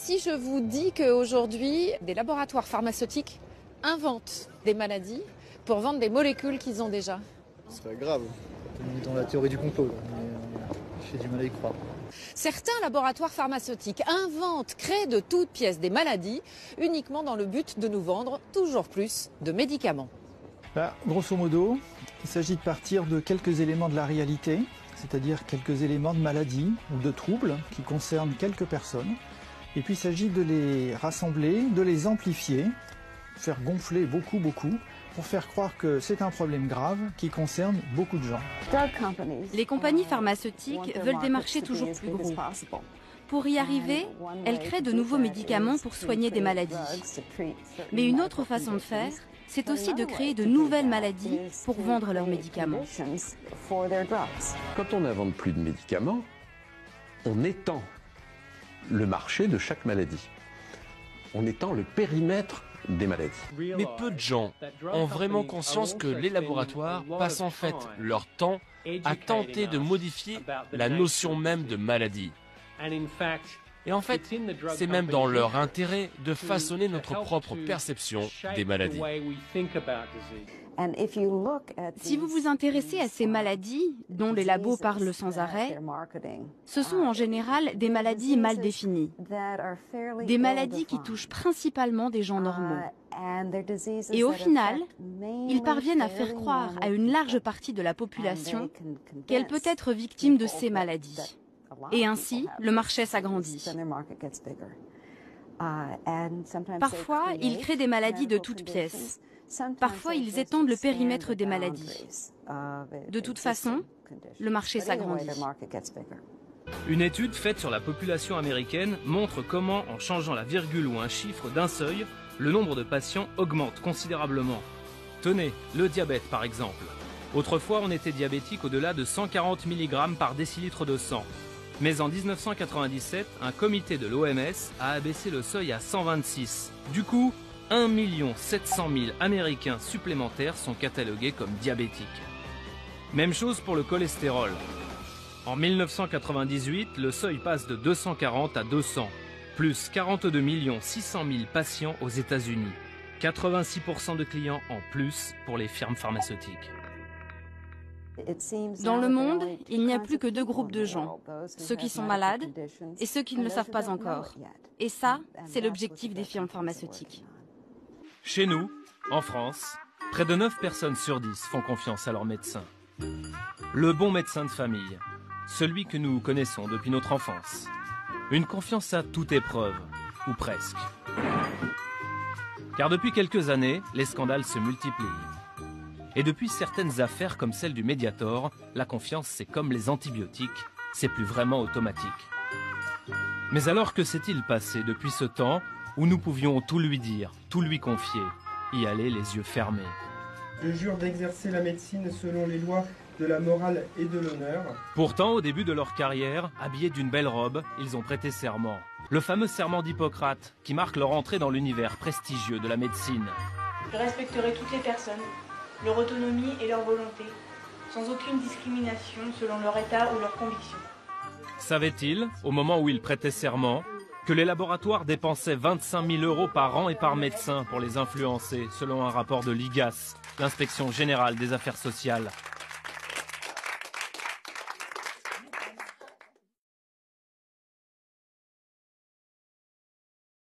Si je vous dis qu'aujourd'hui, des laboratoires pharmaceutiques inventent des maladies pour vendre des molécules qu'ils ont déjà. Ce serait grave. On est dans la théorie du complot, là. J'ai du mal à y croire. Certains laboratoires pharmaceutiques inventent, créent de toutes pièces des maladies uniquement dans le but de nous vendre toujours plus de médicaments. Grosso modo, il s'agit de partir de quelques éléments de la réalité, c'est-à-dire quelques éléments de maladie ou de troubles qui concernent quelques personnes. Et puis il s'agit de les rassembler, de les amplifier, faire gonfler beaucoup, pour faire croire que c'est un problème grave qui concerne beaucoup de gens. Les compagnies pharmaceutiques veulent des marchés toujours plus gros. Pour y arriver, elles créent de nouveaux médicaments pour soigner des maladies. Mais une autre façon de faire, c'est aussi de créer de nouvelles maladies pour vendre leurs médicaments. Quand on n'invente plus de médicaments, on étend le marché de chaque maladie. On étend le périmètre des maladies. Mais peu de gens ont vraiment conscience que les laboratoires passent en fait leur temps à tenter de modifier la notion même de maladie. Et en fait, c'est même dans leur intérêt de façonner notre propre perception des maladies. Si vous vous intéressez à ces maladies, dont les labos parlent sans arrêt, ce sont en général des maladies mal définies. Des maladies qui touchent principalement des gens normaux. Et au final, ils parviennent à faire croire à une large partie de la population qu'elle peut être victime de ces maladies. Et ainsi, le marché s'agrandit. Parfois, ils créent des maladies de toutes pièces. Parfois, ils étendent le périmètre des maladies. De toute façon, le marché s'agrandit. Une étude faite sur la population américaine montre comment, en changeant la virgule ou un chiffre d'un seuil, le nombre de patients augmente considérablement. Tenez, le diabète par exemple. Autrefois, on était diabétique au-delà de 140 mg par décilitre de sang. Mais en 1997, un comité de l'OMS a abaissé le seuil à 126. Du coup, 1 700 000 Américains supplémentaires sont catalogués comme diabétiques. Même chose pour le cholestérol. En 1998, le seuil passe de 240 à 200, plus 42 600 000 patients aux États-Unis. 86% de clients en plus pour les firmes pharmaceutiques. Dans le monde, il n'y a plus que deux groupes de gens, ceux qui sont malades et ceux qui ne le savent pas encore. Et ça, c'est l'objectif des firmes pharmaceutiques. Chez nous, en France, près de 9 personnes sur 10 font confiance à leur médecin. Le bon médecin de famille, celui que nous connaissons depuis notre enfance. Une confiance à toute épreuve, ou presque. Car depuis quelques années, les scandales se multiplient. Et depuis certaines affaires comme celle du Mediator, la confiance c'est comme les antibiotiques, c'est plus vraiment automatique. Mais alors que s'est-il passé depuis ce temps où nous pouvions tout lui dire, tout lui confier, y aller les yeux fermés? Je jure d'exercer la médecine selon les lois de la morale et de l'honneur. Pourtant, au début de leur carrière, habillés d'une belle robe, ils ont prêté serment. Le fameux serment d'Hippocrate, qui marque leur entrée dans l'univers prestigieux de la médecine. Je respecterai toutes les personnes, leur autonomie et leur volonté, sans aucune discrimination selon leur état ou leur conviction. Savaient-ils, au moment où ils prêtaient serment, que les laboratoires dépensaient 25 000 € par an et par médecin pour les influencer, selon un rapport de l'IGAS, l'Inspection Générale des Affaires Sociales.